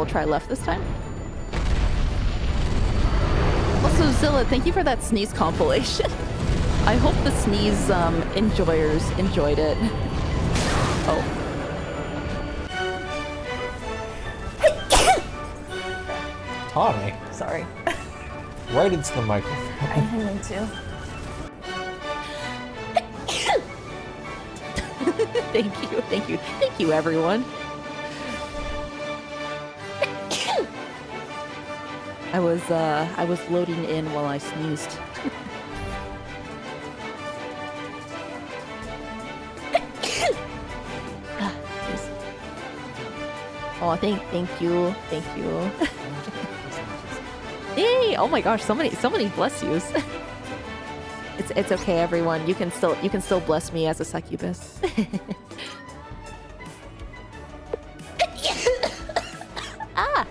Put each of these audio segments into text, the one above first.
try left this time. Also, Zilla, thank you for that Sneeze compilation. I hope the Sneeze enjoyers enjoyed it. Oh. Tane. Sorry. Right into the microphone. I didn't mean to. Thank you, everyone. I was loading in while I sneezed. Oh, thank you. Hey! Oh my gosh, so many bless yous. It's okay, everyone. You can still bless me as a succubus. Ah!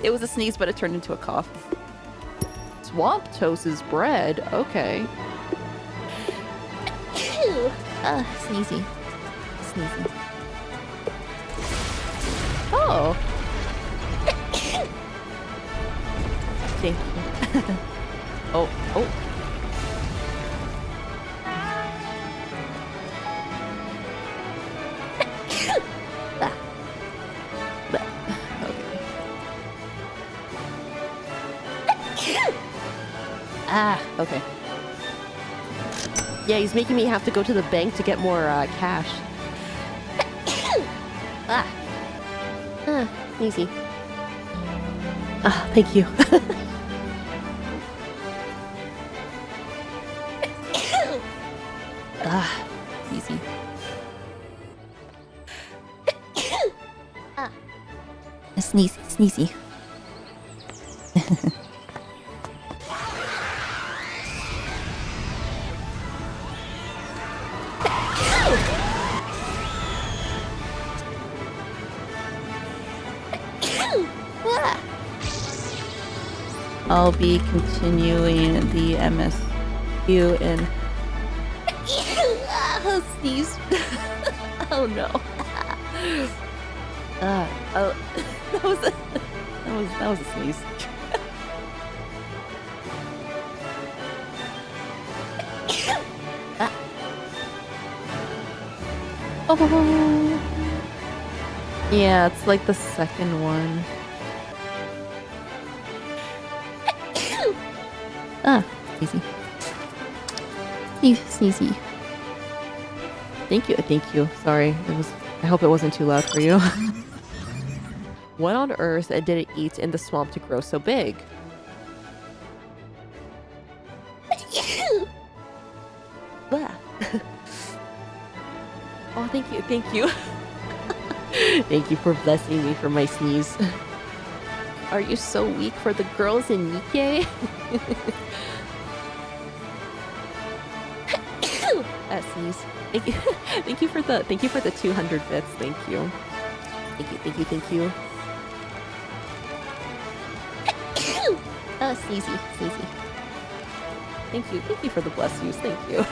It was a sneeze, but it turned into a cough. Swamp Toast's bread. Okay. Sneezy. Oh. Thank you. Oh. Okay. Yeah, he's making me have to go to the bank to get more cash. Easy. Thank you. Easy. Sneezy. I'll be continuing the MSU in... Sneeze. Oh no. Oh, that was a sneeze. Oh. Yeah, it's like the second one. Easy. Sneezy. Thank you. Sorry, I hope it wasn't too loud for you. What on earth did it eat in the swamp to grow so big? Oh, thank you. Thank you for blessing me for my sneeze. Are you so weak for the girls in Nikkei? Sneeze. Thank you for the 200 bits. Thank you. Sneezy. Thank you for the bless yous. Thank you.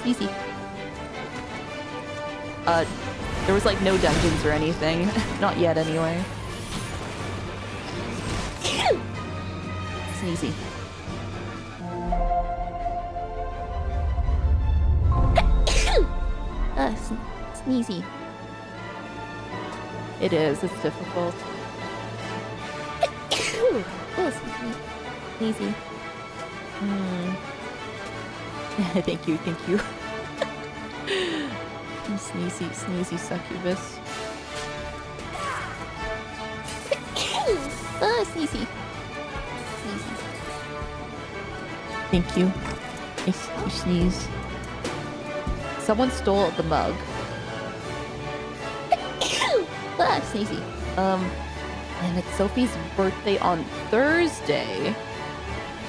Easy. There was like no dungeons or anything. Not yet, anyway. Sneezy. Sneezy. It is. It's difficult. Oh, sneezy. Thank you. Sneezy succubus. Sneezy. Thank you. I sneeze. Someone stole the mug. Sneezy. And it's Sophie's birthday on Thursday.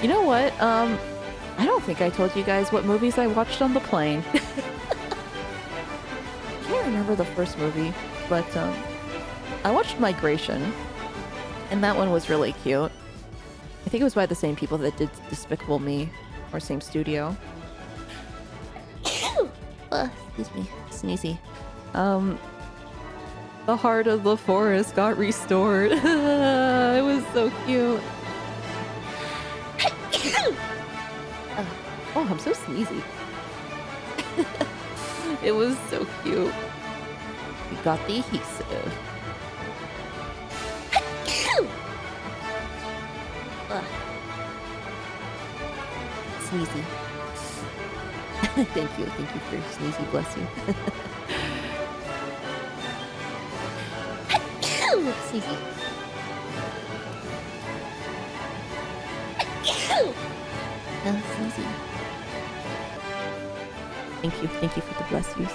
You know what? I don't think I told you guys what movies I watched on the plane. I can't remember the first movie, but I watched Migration, and that one was really cute. I think it was by the same people that did Despicable Me, or same studio. Excuse me, sneezy. The heart of the forest got restored. It was so cute. Oh, I'm so sneezy. It was so cute. We got the adhesive. Sneezy. Thank you for your sneezy, bless you. Sneezy. Sneezy. Thank you for the bless yous.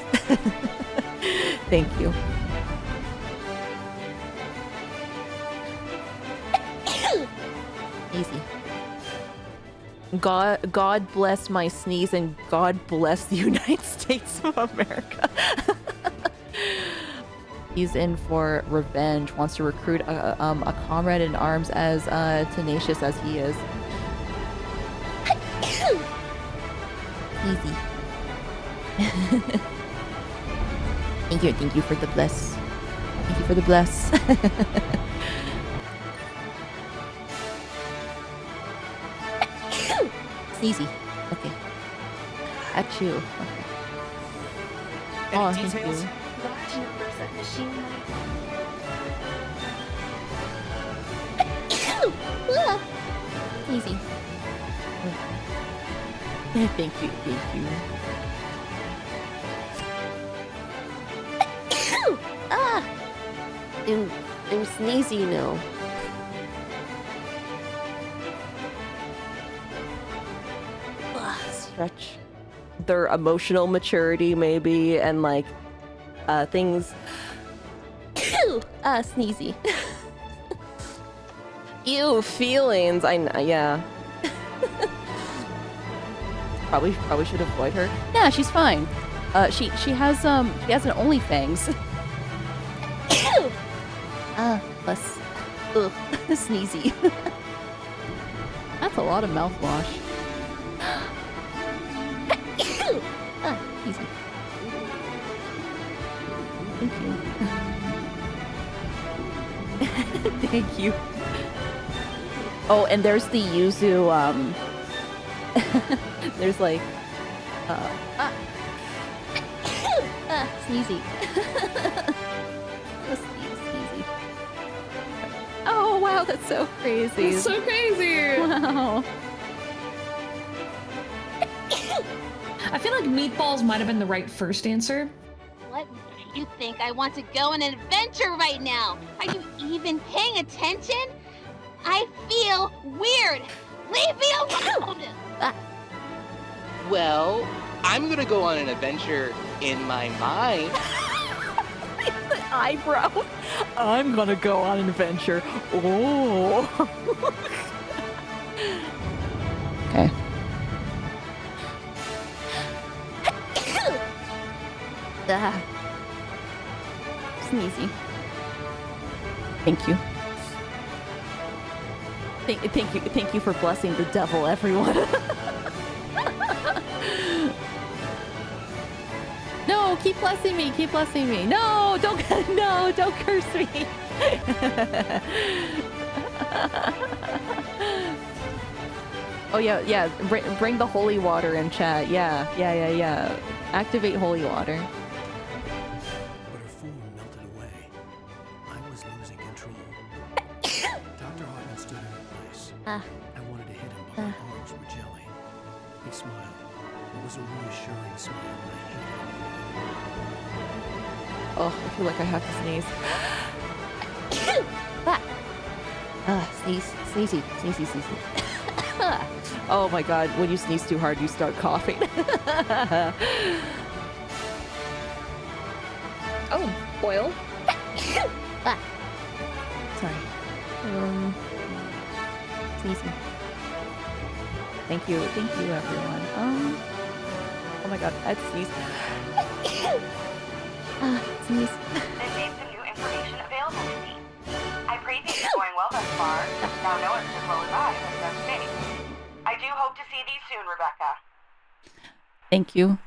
Thank you. Easy. God bless my sneeze and God bless the United States of America. He's in for revenge, wants to recruit a comrade in arms as tenacious as he is. Easy. Thank you for the bless. Thank you for the bless. Sneezy. Okay. At you. Okay. Oh, thank you. Large numbers of machine Easy. Thank you. I'm sneezy now. Stretch their emotional maturity, maybe, and like things. Sneezy. Ew, feelings. Yeah. Probably should avoid her. Yeah, she's fine. She has an OnlyFans. Plus, ugh, sneezy. That's a lot of mouthwash. Easy. Thank you. Thank you. Oh, and there's the yuzu, there's like, sneezy. Sneezy. Oh, wow, that's so crazy. That's so crazy. Wow. I feel like meatballs might have been the right first answer. What makes you think I want to go on an adventure right now? Are you even paying attention? I feel weird. Leave me alone! Well, I'm gonna go on an adventure in my mind. Eyebrow. I'm gonna go on an adventure. Oh. Okay. Sneezy. Thank you. Thank you for blessing the devil, everyone. No, keep blessing me. No, don't curse me. Oh yeah. Bring the holy water in chat. Yeah. Activate holy water. But her form melted away. I was losing control. Dr. Hartman stood in her place. I wanted to hit him, but my arms were jelly. He smiled. It was a reassuring smile, but I hated it. Oh, I feel like I have to sneeze. Sneezy. Oh my god, when you sneeze too hard, you start coughing. Oh, oil. Sorry. Sneezy. Thank you, everyone. Oh my god, I'd sneeze. There Sneeze. may be some new information available to thus far. Thou knowest as well as I that thou stays. I do hope to see thee soon, Rebecca. Thank you.